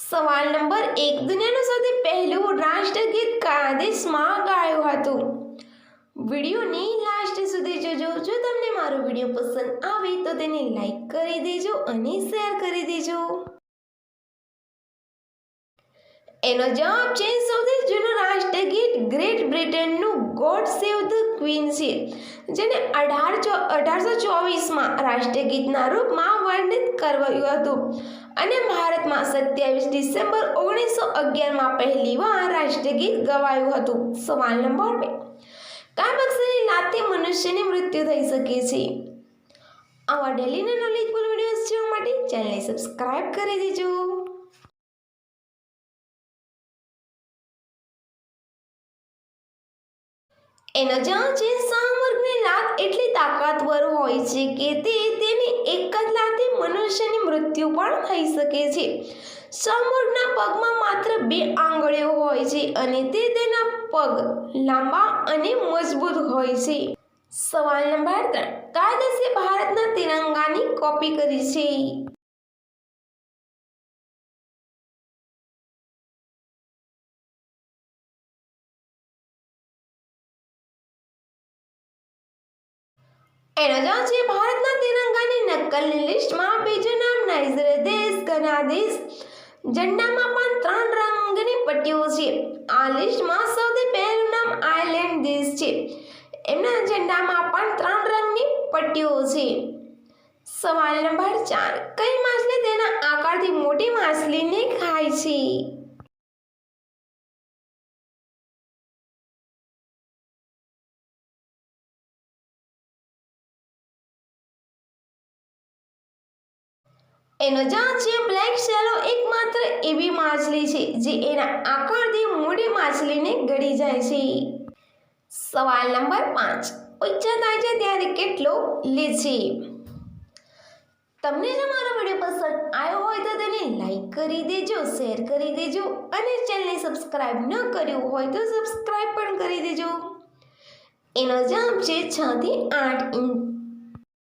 સવાલ નંબર 1, દુનિયાનું સૌથી પહેલું રાષ્ટ્રગીત કયા દેશમાં ગાયું હતું? વિડીયોની લાસ્ટ સુધી જોજો. જો તમને મારો વિડીયો પસંદ આવે તો તેને લાઈક કરી દેજો અને શેર કરી દેજો. એનો જવાબ છે સૌથી જૂનું રાષ્ટ્રગીત ગ્રેટ બ્રિટનનું ગોડ સેવ ધ ક્વીન છે, જેને 1824માં રાષ્ટ્રગીતના રૂપમાં વર્ણિત કરાયું હતું અને ભારતમાં 27 ડિસેમ્બર 1911માં પહેલીવાર રાષ્ટ્રગીત ગવાયું હતું. સવાલ નંબર 2, કયા પક્ષીની લાતથી મનુષ્યની મૃત્યુ થઈ શકે છે? આવા ડેલીના નોલેજફુલ વિડીયોઝ જોવા માટે ચેનલને સબસ્ક્રાઇબ કરી દેજો. એનો જવાબ છે શાહમૃગની લાત એટલી તાકાતવર હોય છે કે તેની એક જ લાતથી મનુષ્યની મૃત્યુ પણ થઈ શકે છે. શાહમૃગના પગમાં માત્ર 2 આંગળીઓ હોય છે અને તેના પગ લાંબા અને મજબૂત હોય છે. સવાલ નંબર 3, કયા દેશે ભારતના તિરંગાની કોપી કરી છે? એનો જવાબ છે ભારતના તિરંગાની નકલની લિસ્ટમાં બીજું નામ નાઇજીરિયા દેશ, ઘના દેશ. ઝંડામાં પણ 3 રંગની પટ્ટીઓ છે. આ લિસ્ટમાં સૌથી પહેલું નામ આયર્લેન્ડ દેશ છે. એમના ઝંડામાં પણ 3 રંગની પટ્ટીઓ છે. સવાલ નંબર 4, કઈ માછલી તેના આકારથી મોટી માછલીને ખાય છે? એનો જવાબ છે બ્લેક શેલો. એકમાત્ર એવી માછલી છે જે એના આકારથી મોટી માછલીને ગળી જાય છે. સવાલ નંબર 5, ઊંચા થાય છે ત્યારે કેટલો લે છે? તમને જો મારો વિડીયો પસંદ આવ્યો હોય તો તેને લાઈક કરી દેજો, શેર કરી દેજો અને ચેનલને સબસ્ક્રાઇબ ન કર્યું હોય તો સબસ્ક્રાઇબ પણ કરી દેજો. એનો જવાબ છે 6 થી 8 ઇંચ.